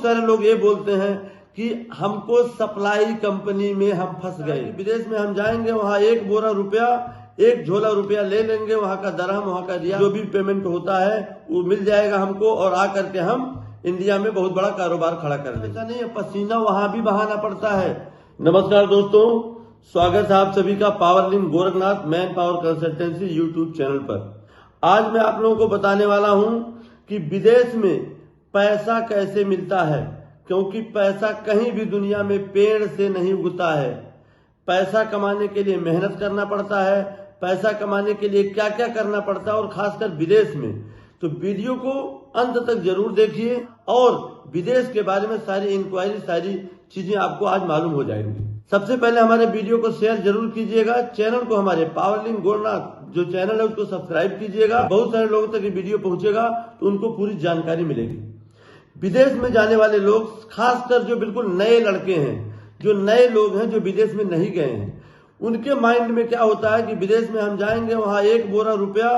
सारे लोग ये बोलते हैं कि हमको सप्लाई कंपनी में हम फंस गए। विदेश में हम जाएंगे, वहाँ एक बोरा रुपया, एक झोला रुपया ले लेंगे, वहाँ का दरहम, वहाँ का रियाल, जो भी पेमेंट होता है वो मिल जाएगा हमको, और आकर के हम इंडिया में बहुत बड़ा कारोबार खड़ा कर लेंगे। ऐसा नहीं है, पसीना वहाँ भी बहाना पड़ता है। नमस्कार दोस्तों, स्वागत है आप सभी का Powerlink Gorakhnath man power consultancy YouTube channel पर। आज मैं आप लोगों को बताने वाला हूं कि विदेश में पैसा कैसे मिलता है, क्योंकि पैसा कहीं भी दुनिया में पेड़ से नहीं उगता है। पैसा कमाने के लिए मेहनत करना पड़ता है, पैसा कमाने के लिए क्या क्या करना पड़ता है, और खासकर विदेश में। तो वीडियो को अंत तक जरूर देखिए और विदेश के बारे में सारी इंक्वायरी, सारी चीजें आपको आज मालूम हो जाएंगी। सबसे पहले हमारे वीडियो को शेयर जरूर कीजिएगा, चैनल को, हमारे पावरलिंक गोरखनाथ जो चैनल है उसको सब्सक्राइब कीजिएगा। बहुत सारे लोगों तक ये वीडियो पहुंचेगा तो उनको पूरी जानकारी मिलेगी। विदेश में जाने वाले लोग, खासकर जो बिल्कुल नए लड़के हैं, जो नए लोग हैं, जो विदेश में नहीं गए हैं, उनके माइंड में क्या होता है कि विदेश में हम जाएंगे, वहाँ एक बोरा रुपया,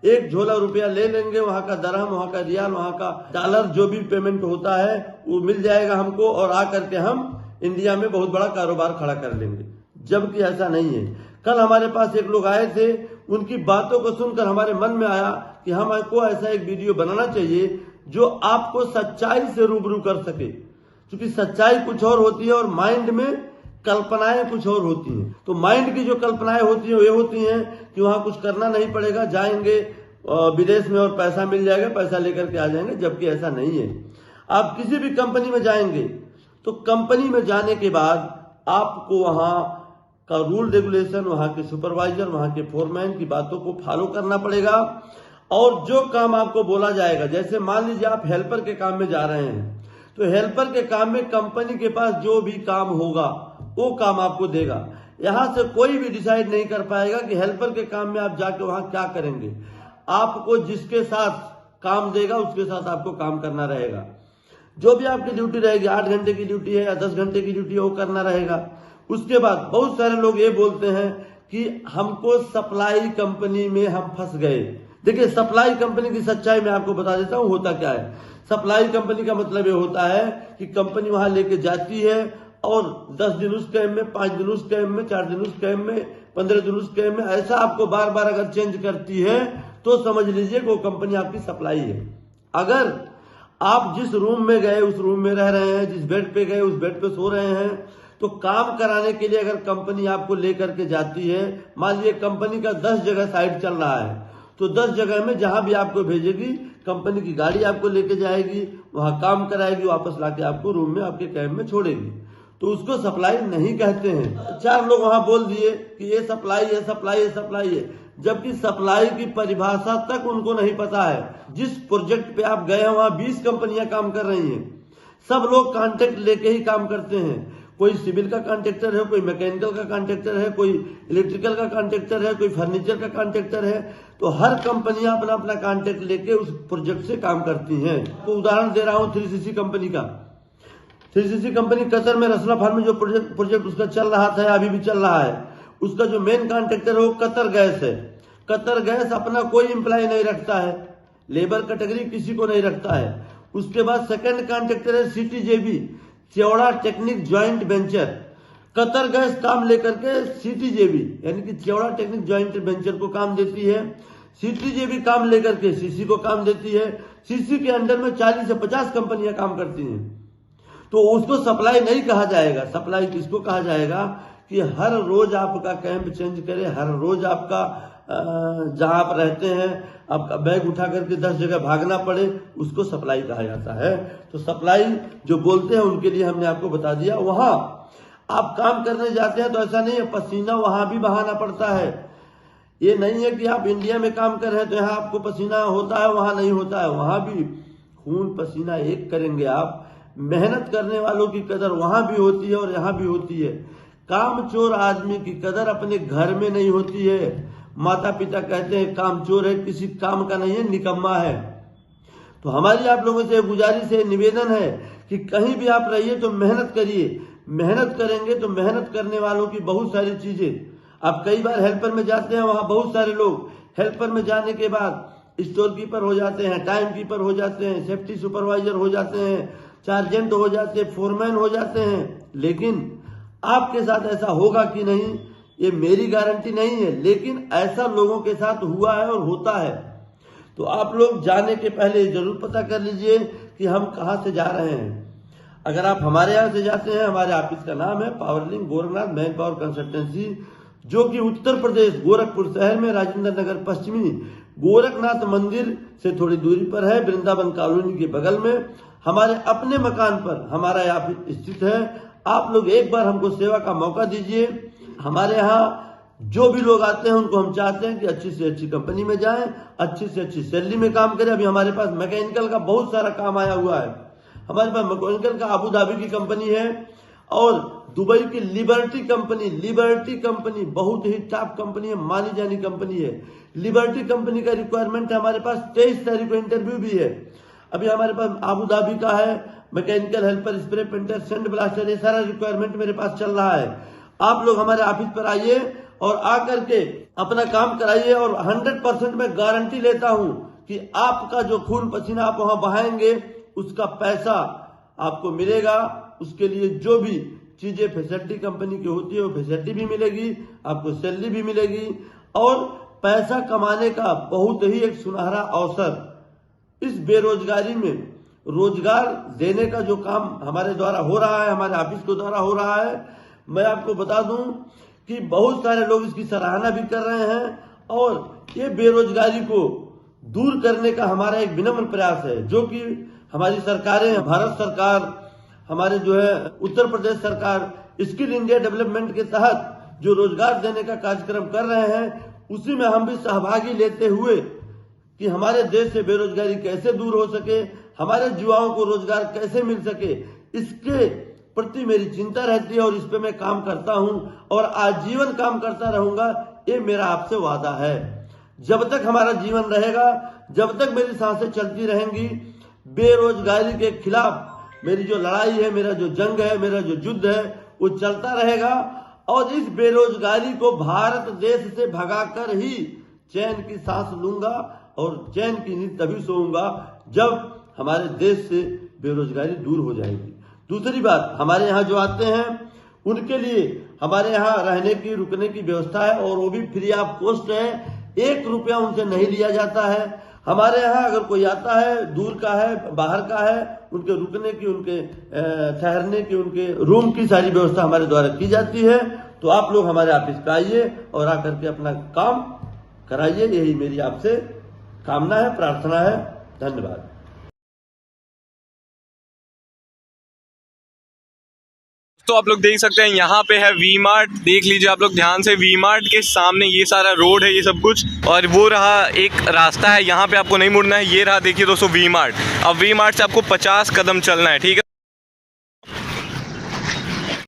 एक झोला रुपया ले लेंगे, वहाँ का दरहम, वहाँ का रियाल, वहाँ का डॉलर, जो भी पेमेंट होता है वो मिल जाएगा हमको, और आकर के हम इंडिया में बहुत बड़ा कारोबार खड़ा कर लेंगे। जबकि ऐसा नहीं है। कल हमारे पास एक लोग आए थे, उनकी बातों को सुनकर हमारे मन में आया कि हमको ऐसा एक वीडियो बनाना चाहिए जो आपको सच्चाई से रूबरू कर सके, क्योंकि सच्चाई कुछ और होती है और माइंड में कल्पनाएं कुछ और होती हैं। तो माइंड की जो कल्पनाएं होती हैं वो होती हैं कि वहां कुछ करना नहीं पड़ेगा, जाएंगे विदेश में और पैसा मिल जाएगा, पैसा लेकर के आ जाएंगे। जबकि ऐसा नहीं है। आप किसी भी कंपनी में जाएंगे तो कंपनी में जाने के बाद आपको वहां का रूल रेगुलेशन, वहां के सुपरवाइजर, वहां के फोरमैन की बातों को फॉलो करना पड़ेगा। और जो काम आपको बोला जाएगा, जैसे मान लीजिए आप हेल्पर के काम में जा रहे हैं, तो हेल्पर के काम में कंपनी के पास जो भी काम होगा वो काम आपको देगा। यहां से कोई भी डिसाइड नहीं कर पाएगा कि हेल्पर के काम में आप जाके वहां क्या करेंगे। आपको जिसके साथ काम देगा उसके साथ आपको काम करना रहेगा। जो भी आपकी ड्यूटी रहेगी, 8 घंटे की ड्यूटी है या 10 घंटे की ड्यूटी है, वो करना रहेगा। उसके बाद बहुत सारे लोग ये बोलते हैं कि हमको सप्लाई कंपनी में हम फंस गए। देखिए, सप्लाई कंपनी की सच्चाई मैं आपको बता देता हूँ होता क्या है। सप्लाई कंपनी का मतलब ये होता है कि कंपनी वहां लेके जाती है और 10 दिन उस कैम में, 5 दिन उस कैम में, 4 दिन उस कैम में, 15 दिन उस कैम में, ऐसा आपको बार बार अगर चेंज करती है तो समझ लीजिए कि वो कंपनी आपकी सप्लाई है। अगर आप जिस रूम में गए उस रूम में रह रहे हैं, जिस बेड पे गए उस बेड पे सो रहे हैं, तो काम कराने के लिए अगर कंपनी आपको लेकर के जाती है, मान लीजिए कंपनी का 10 जगह साइट चल रहा है, तो 10 जगह में जहां भी आपको भेजेगी कंपनी की गाड़ी आपको लेके जाएगी, वहां काम कराएगी, वापस लाके आपको रूम में, आपके कैंप में छोड़ेगी। तो उसको सप्लाई नहीं कहते हैं। 4 लोग वहां बोल दिए कि ये सप्लाई है, सप्लाई है, सप्लाई है, जबकि सप्लाई की परिभाषा तक उनको नहीं पता है। जिस प्रोजेक्ट पे आप गए हैं वहां 20 कंपनियां काम कर रही हैं। सब लोग कॉन्ट्रैक्ट लेके ही काम करते हैं। कोई सिविल का कॉन्ट्रैक्टर है, कोई मैकेनिकल का कॉन्ट्रैक्टर है, कोई इलेक्ट्रिकल का कॉन्ट्रैक्टर है, कोई फर्नीचर का कॉन्ट्रैक्टर है। तो हर कंपनियां अपना अपना कॉन्ट्रैक्ट लेके उस प्रोजेक्ट से काम करती हैं। तो उदाहरण दे रहा हूं 3CC कंपनी का। 3CC कंपनी कतर में रसला फार्म में जो प्रोजेक्ट उसका चल रहा था, अभी भी चल रहा है, उसका जो मेन कॉन्ट्रैक्टर है वो कतर गैस है। कतर गैस अपना कोई एम्प्लॉय नहीं रखता है, लेबर कैटेगरी किसी को नहीं रखता है। उसके बाद सेकंड कॉन्ट्रैक्टर है CTJB, चौड़ा technique joint venture. Qatar gas काम लेकर के CTJB यानी कि चौड़ा टेक्निक ज्वाइंट वेंचर को काम देती है। CTJB काम लेकर के CC को काम देती है। CC के अंडर में 40 से 50 कंपनियां काम करती हैं। तो उसको सप्लाई नहीं कहा जाएगा। सप्लाई किसको कहा जाएगा कि हर रोज आपका कैंप चेंज करे, हर रोज आपका जहां आप रहते हैं आपका बैग उठा करके 10 जगह भागना पड़े, उसको सप्लाई कहा जाता है। तो सप्लाई जो बोलते हैं उनके लिए हमने आपको बता दिया। वहां आप काम करने जाते हैं तो ऐसा नहीं है, पसीना वहां भी बहाना पड़ता है। ये नहीं है कि आप इंडिया में काम कर रहे हैं तो यहाँ आपको पसीना होता है, वहां नहीं होता है। वहां भी खून पसीना एक करेंगे आप। मेहनत करने वालों की कदर वहां भी होती है और यहाँ भी होती है। कामचोर आदमी की कदर अपने घर में नहीं होती है। माता पिता कहते हैं कामचोर है, किसी काम का नहीं है, निकम्मा है। तो हमारी आप लोगों से गुजारिश है, निवेदन है कि कहीं भी आप रहिए तो मेहनत करिए। मेहनत करेंगे तो मेहनत करने वालों की बहुत सारी चीजें। आप कई बार हेल्पर में जाते हैं, वहां बहुत सारे लोग हेल्पर में जाने के बाद स्टोर कीपर हो जाते हैं, टाइम कीपर हो जाते हैं, सेफ्टी सुपरवाइजर हो जाते हैं, सार्जेंट हो जाते, फोरमैन हो जाते हैं। लेकिन आपके साथ ऐसा होगा कि नहीं, ये मेरी गारंटी नहीं है, लेकिन ऐसा लोगों के साथ हुआ है और होता है। तो आप लोग जाने के पहले जरूर पता कर लीजिए कि हम कहाँ से जा रहे हैं। अगर आप हमारे यहाँ से जाते हैं, हमारे ऑफिस का नाम है पावरलिंक गोरखनाथ मैन पावर कंसल्टेंसी, जो कि उत्तर प्रदेश गोरखपुर शहर में राजेंद्र नगर पश्चिमी गोरखनाथ मंदिर से थोड़ी दूरी पर है, वृंदावन कॉलोनी के बगल में हमारे अपने मकान पर हमारा ऑफिस स्थित है। आप लोग एक बार हमको सेवा का मौका दीजिए। हमारे यहाँ जो भी लोग आते हैं उनको हम चाहते हैं कि अच्छी से अच्छी कंपनी में जाएं, अच्छी से अच्छी सैलरी में काम करें। अभी हमारे पास मैकेनिकल का बहुत सारा काम आया हुआ है। हमारे पास मैकेनिकल का अबू धाबी की कंपनी है और दुबई की लिबर्टी कंपनी बहुत ही टॉप कंपनी है, मानी जानी कंपनी है। लिबर्टी कंपनी का रिक्वायरमेंट है हमारे पास, 23 तारीख को इंटरव्यू भी है। अभी हमारे पास अबू धाबी का है mechanical helper, spray painter, send blaster, ये सारा रिक्वायरमेंट मेरे पास चल रहा है। आप लोग हमारे ऑफिस पर आइए और आकर के अपना काम कराइए और 100% मैं गारंटी लेता हूं कि आपका जो खून पसीना आप वहां बहाएंगे उसका पैसा आपको मिलेगा। उसके लिए जो भी चीजें फैसिलिटी कंपनी की होती है वो फैसिलिटी भी मिलेगी, आपको सैलरी भी मिलेगी और पैसा कमाने का बहुत ही एक सुनहरा अवसर। इस बेरोजगारी में रोजगार देने का जो काम हमारे द्वारा हो रहा है, हमारे ऑफिस के द्वारा हो रहा है, मैं आपको बता दूं कि बहुत सारे लोग इसकी सराहना भी कर रहे हैं और ये बेरोजगारी को दूर करने का हमारा एक विनम्र प्रयास है, जो कि हमारी सरकारें, भारत सरकार, हमारे जो है उत्तर प्रदेश सरकार स्किल इंडिया डेवलपमेंट के तहत जो रोजगार देने का कार्यक्रम कर रहे हैं, उसी में हम भी सहभागी लेते हुए कि हमारे देश से बेरोजगारी कैसे दूर हो सके, हमारे युवाओं को रोजगार कैसे मिल सके, इसके प्रति मेरी चिंता रहती है और इस पे मैं काम करता हूं और आजीवन काम करता रहूंगा। ये मेरा आपसे वादा है। जब तक हमारा जीवन रहेगा, जब तक मेरी सांसें चलती रहेंगी, बेरोजगारी के खिलाफ मेरी जो लड़ाई है, मेरा जो जंग है, मेरा जो युद्ध है, वो चलता रहेगा और इस बेरोजगारी को भारत देश से भगाकर ही चैन की सांस लूंगा और चैन की नींद तभी सोऊंगा जब हमारे देश से बेरोजगारी दूर हो जाएगी। दूसरी बात, हमारे यहाँ जो आते हैं उनके लिए हमारे यहाँ रहने की, रुकने की व्यवस्था है और वो भी फ्री ऑफ कॉस्ट है। 1 रुपया उनसे नहीं लिया जाता है। हमारे यहाँ अगर कोई आता है, दूर का है, बाहर का है, उनके रुकने की, उनके ठहरने की, उनके रूम की सारी व्यवस्था हमारे द्वारा की जाती है। तो आप लोग हमारे ऑफिस पे आइए और आकर के अपना काम कराइए। यही मेरी आपसे कामना है, प्रार्थना है। धन्यवाद। तो आप लोग देख सकते हैं यहाँ पे है वी मार्ट। देख लीजिए आप लोग ध्यान से, वी मार्ट के सामने ये सारा रोड है, ये सब कुछ, और वो रहा एक रास्ता है, यहाँ पे आपको नहीं मुड़ना है। ये रहा देखिए दोस्तों वी मार्ट। अब वी मार्ट से आपको 50 कदम चलना है, ठीक है।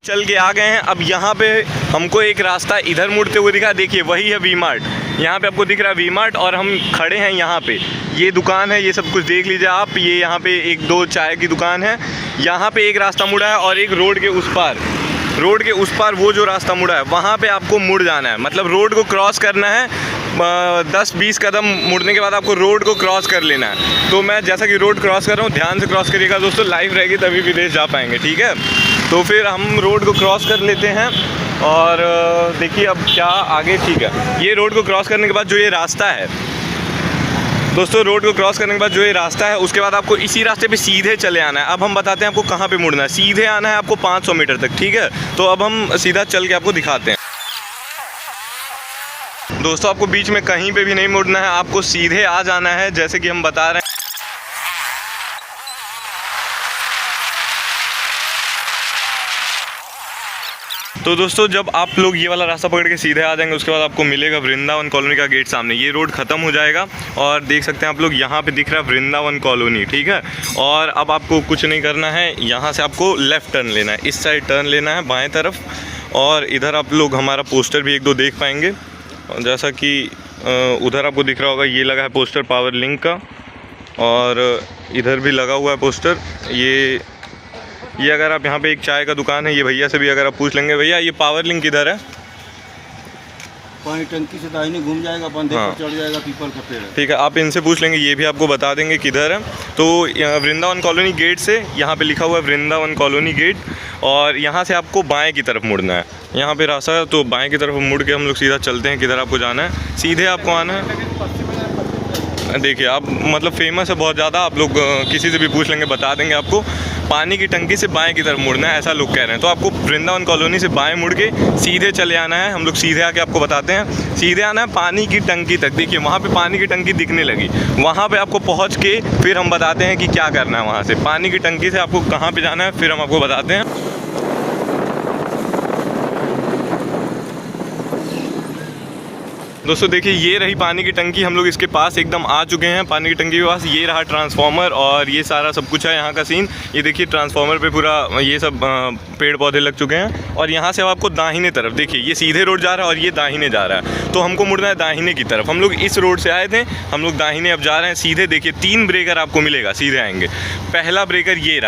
चल के आ गए हैं। अब यहाँ पे हमको एक रास्ता इधर मुड़ते हुए दिखा, देखिए वही है वी मार्ट। यहाँ पे आपको दिख रहा है वी मार्ट और हम खड़े हैं यहाँ पे। ये दुकान है, ये सब कुछ देख लीजिए आप। ये यहाँ पे 1-2 चाय की दुकान है। यहाँ पे एक रास्ता मुड़ा है और एक रोड के उस पार वो जो रास्ता मुड़ा है वहाँ पे आपको मुड़ जाना है। मतलब रोड को क्रॉस करना है, 10-20 कदम मुड़ने के बाद आपको रोड को क्रॉस कर लेना है। तो मैं जैसा कि रोड क्रॉस कर रहा हूँ, ध्यान से क्रॉस करिएगा दोस्तों, लाइव रहेगी तभी विदेश जा पाएंगे, ठीक है। तो फिर हम रोड को क्रॉस कर लेते हैं और देखिए अब क्या आगे, ठीक है। ये रोड को क्रॉस करने के बाद जो ये रास्ता है दोस्तों, रोड को क्रॉस करने के बाद जो ये रास्ता है, उसके बाद आपको इसी रास्ते पे सीधे चले आना है। अब हम बताते हैं आपको कहाँ पे मुड़ना है। सीधे आना है आपको 500 मीटर तक, ठीक है। तो अब हम सीधा चल के आपको दिखाते हैं। दोस्तों आपको बीच में कहीं पे भी नहीं मुड़ना है, आपको सीधे आ जाना है जैसे कि हम बता रहे हैं। तो दोस्तों जब आप लोग ये वाला रास्ता पकड़ के सीधे आ जाएंगे, उसके बाद आपको मिलेगा वृंदावन कॉलोनी का गेट सामने। ये रोड ख़त्म हो जाएगा और देख सकते हैं आप लोग यहाँ पे दिख रहा है वृंदावन कॉलोनी, ठीक है। और अब आपको कुछ नहीं करना है, यहाँ से आपको लेफ़्ट टर्न लेना है, इस साइड टर्न लेना है बाएं तरफ। और इधर आप लोग हमारा पोस्टर भी 1-2 देख पाएंगे, जैसा कि उधर आपको दिख रहा होगा, ये लगा है पोस्टर पावर लिंक का, और इधर भी लगा हुआ है पोस्टर। ये अगर आप यहाँ पे एक चाय का दुकान है, ये भैया से भी अगर आप पूछ लेंगे, भैया ये पावर लिंक किधर है, पानी टंकी से दाहिने घूम जाएगा, बंदे हाँ। पर चढ़ जाएगा, पीपल का पेड़ है। ठीक है, आप इनसे पूछ लेंगे, ये भी आपको बता देंगे किधर है। तो वृंदावन कॉलोनी गेट से यहाँ पे लिखा हुआ है वृंदावन कॉलोनी गेट, और यहाँ से आपको बाएं की तरफ मुड़ना है। यहाँ पे रास्ता है, तो बाएं की तरफ मुड़ के हम लोग सीधा चलते हैं। किधर आपको जाना है? सीधे आपको आना है। देखिए आप मतलब फेमस है बहुत ज़्यादा, आप लोग किसी से भी पूछ लेंगे, बता देंगे आपको। पानी की टंकी से बाएं की तरफ मुड़ना है, ऐसा लोग कह रहे हैं। तो आपको वृंदावन कॉलोनी से बाएं मुड़ के सीधे चले आना है। हम लोग सीधे आके आपको बताते हैं। सीधे आना है पानी की टंकी तक। देखिए वहाँ पे पानी की टंकी दिखने लगी, वहाँ पे आपको पहुँच के फिर हम बताते हैं कि क्या करना है। वहाँ से पानी की टंकी से आपको कहाँ पे जाना है, फिर हम आपको बताते हैं। दोस्तों देखिए, ये रही पानी की टंकी। हम लोग इसके पास एकदम आ चुके हैं। पानी की टंकी के पास ये रहा ट्रांसफार्मर, और ये सारा सब कुछ है यहाँ का सीन। ये देखिए ट्रांसफार्मर पे पूरा ये सब पेड़ पौधे लग चुके हैं। और यहाँ से अब आपको दाहिने तरफ, देखिए ये सीधे रोड जा रहा है और ये दाहिने जा रहा है, तो हमको मुड़ना है दाहिने की तरफ। हम लोग इस रोड से आए थे, हम लोग दाहिने अब जा रहे हैं सीधे। देखिए 3 ब्रेकर आपको मिलेगा, सीधे आएंगे। पहला ब्रेकर ये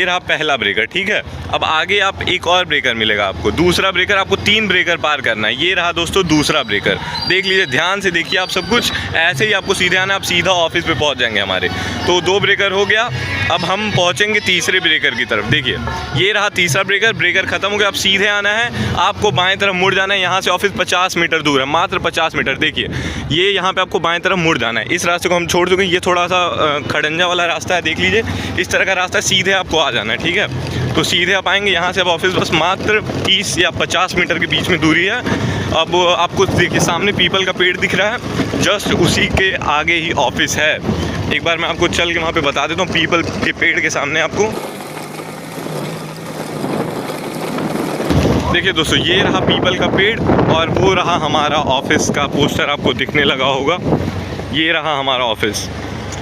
रहा पहला ब्रेकर, ठीक है। अब आगे आप एक और ब्रेकर मिलेगा आपको, दूसरा ब्रेकर। आपको 3 ब्रेकर पार करना है। ये रहा दोस्तों दूसरा ब्रेकर, देख लीजिए, ध्यान से देखिए आप सब कुछ। ऐसे ही आपको सीधे आना, आप सीधा ऑफिस पे पहुंच जाएंगे हमारे। तो 2 ब्रेकर हो गया। अब हम पहुंचेंगे तीसरे ब्रेकर की तरफ। देखिए ये रहा तीसरा ब्रेकर, ब्रेकर खत्म हो गया। अब सीधे आना है, आपको बाएं तरफ मुड़ जाना है। यहाँ से ऑफिस 50 मीटर दूर है, मात्र 50 मीटर। देखिए ये यहाँ पे आपको बाएं तरफ मुड़ जाना है। इस रास्ते को हम छोड़ चुके हैं, ये थोड़ा सा खड़ंजा वाला रास्ता है, देख लीजिए। इस तरह का रास्ता सीधे आपको आ जाना है, ठीक है। तो सीधे आप आएंगे यहाँ से, अब ऑफिस बस मात्र 30 या 50 मीटर के बीच में दूरी है। अब आपको देखिए सामने पीपल का पेड़ दिख रहा है, जस्ट उसी के आगे ही ऑफिस है। एक बार मैं आपको चल के वहाँ पे बता देता हूँ, पीपल के पेड़ के सामने आपको। देखिए दोस्तों, ये रहा पीपल का पेड़, और वो रहा हमारा ऑफिस का पोस्टर, आपको दिखने लगा होगा। ये रहा हमारा ऑफिस,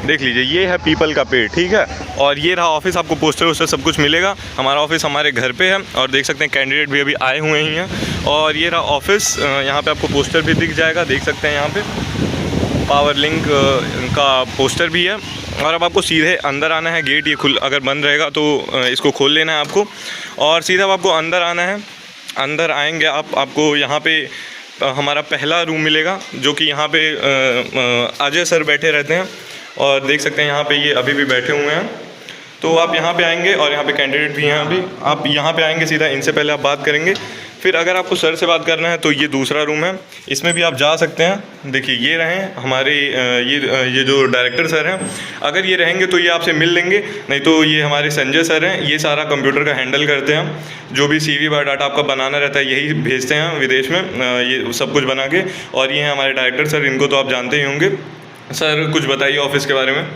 देख लीजिए, ये है पीपल का पेड़, ठीक है। और ये रहा ऑफिस, आपको पोस्टर वोस्टर सब कुछ मिलेगा। हमारा ऑफिस हमारे घर पे है, और देख सकते हैं कैंडिडेट भी अभी आए हुए ही हैं। और ये रहा ऑफिस, यहाँ पे आपको पोस्टर भी दिख जाएगा, देख सकते हैं यहाँ पे पावर लिंक का पोस्टर भी है। और अब आपको सीधे अंदर आना है। गेट ये अगर बंद रहेगा तो इसको खोल लेना है आपको, और सीधा आपको अंदर आना है। अंदर आएंगे आपको यहाँ पे हमारा पहला रूम मिलेगा, जो कि यहाँ पे अजय सर बैठे रहते हैं, और देख सकते हैं यहाँ पे ये अभी भी बैठे हुए हैं। तो आप यहाँ पे आएंगे, और यहाँ पे कैंडिडेट भी हैं अभी। आप यहाँ पे आएंगे सीधा, इनसे पहले आप बात करेंगे। फिर अगर आपको सर से बात करना है तो ये दूसरा रूम है, इसमें भी आप जा सकते हैं। देखिए ये रहें हमारे ये जो डायरेक्टर सर हैं, अगर ये रहेंगे तो ये आपसे मिल लेंगे, नहीं तो ये हमारे संजय सर हैं, ये सारा कंप्यूटर का हैंडल करते हैं। जो भी CV बायोडाटा आपका बनाना रहता है यही भेजते हैं विदेश में, ये सब कुछ बना के। और ये हैं हमारे डायरेक्टर सर, इनको तो आप जानते ही होंगे। सर कुछ बताइए ऑफिस के बारे में।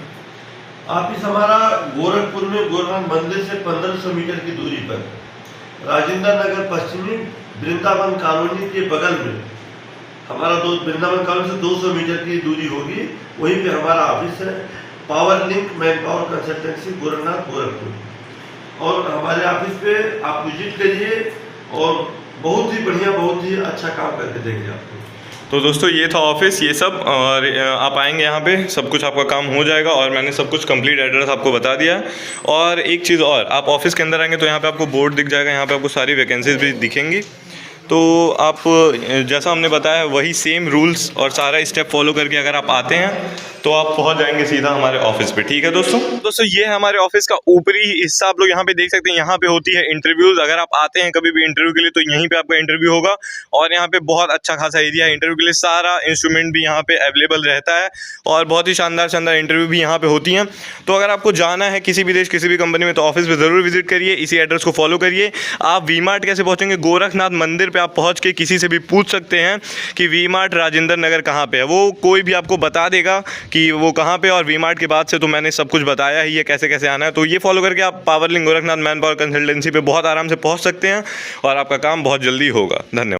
ऑफिस हमारा गोरखपुर में गोरखनाथ मंदिर से 1500 मीटर की दूरी पर, राजेंद्र नगर पश्चिमी वृंदावन कॉलोनी के बगल में हमारा वृंदावन कॉलोनी से 200 मीटर की दूरी होगी, वहीं पे हमारा ऑफिस है। Power link man power consultancy Gorakhnath Gorakhpur. और हमारे ऑफिस पे आप विजिट करिए, और बहुत ही बढ़िया, बहुत ही अच्छा काम करके देंगे आपको। तो दोस्तों ये था ऑफिस, ये सब। और आप आएंगे यहाँ पे, सब कुछ आपका काम हो जाएगा। और मैंने सब कुछ कंप्लीट एड्रेस आपको बता दिया है। और एक चीज़ और, आप ऑफिस के अंदर आएंगे तो यहाँ पे आपको बोर्ड दिख जाएगा, यहाँ पे आपको सारी वैकेंसीज भी दिखेंगी। तो आप जैसा हमने बताया वही सेम रूल्स और सारा स्टेप फॉलो करके अगर आप आते हैं तो आप पहुंच जाएंगे सीधा हमारे ऑफिस पे, ठीक है दोस्तों ये है हमारे ऑफिस का ऊपरी हिस्सा। आप लोग यहाँ पे देख सकते हैं, यहाँ पे होती है इंटरव्यूज। अगर आप आते हैं कभी भी इंटरव्यू के लिए तो यहीं पे आपका इंटरव्यू होगा। और यहाँ पे बहुत अच्छा खासा एरिया है इंटरव्यू के लिए, सारा इंस्ट्रूमेंट भी यहाँ पे अवेलेबल रहता है, और बहुत ही शानदार शानदार इंटरव्यू भी यहाँ पे होती हैं। तो अगर आपको जाना है किसी भी देश किसी भी कंपनी में तो ऑफिस पे ज़रूर विजिट करिए, इसी एड्रेस को फॉलो करिए। आप वी-मार्ट कैसे पहुँचेंगे? गोरखनाथ मंदिर पे आप पहुँच के किसी से भी पूछ सकते हैं कि वी-मार्ट राजेंद्र नगर कहाँ पे है, वो कोई भी आपको बता देगा कि वो कहाँ पे। और वी-मार्ट के बाद से तो मैंने सब कुछ बताया ही है कैसे कैसे आना है। तो ये फॉलो करके आप power link Gorakhnath man power consultancy पे बहुत आराम से पहुँच सकते हैं, और आपका काम बहुत जल्दी होगा। धन्यवाद।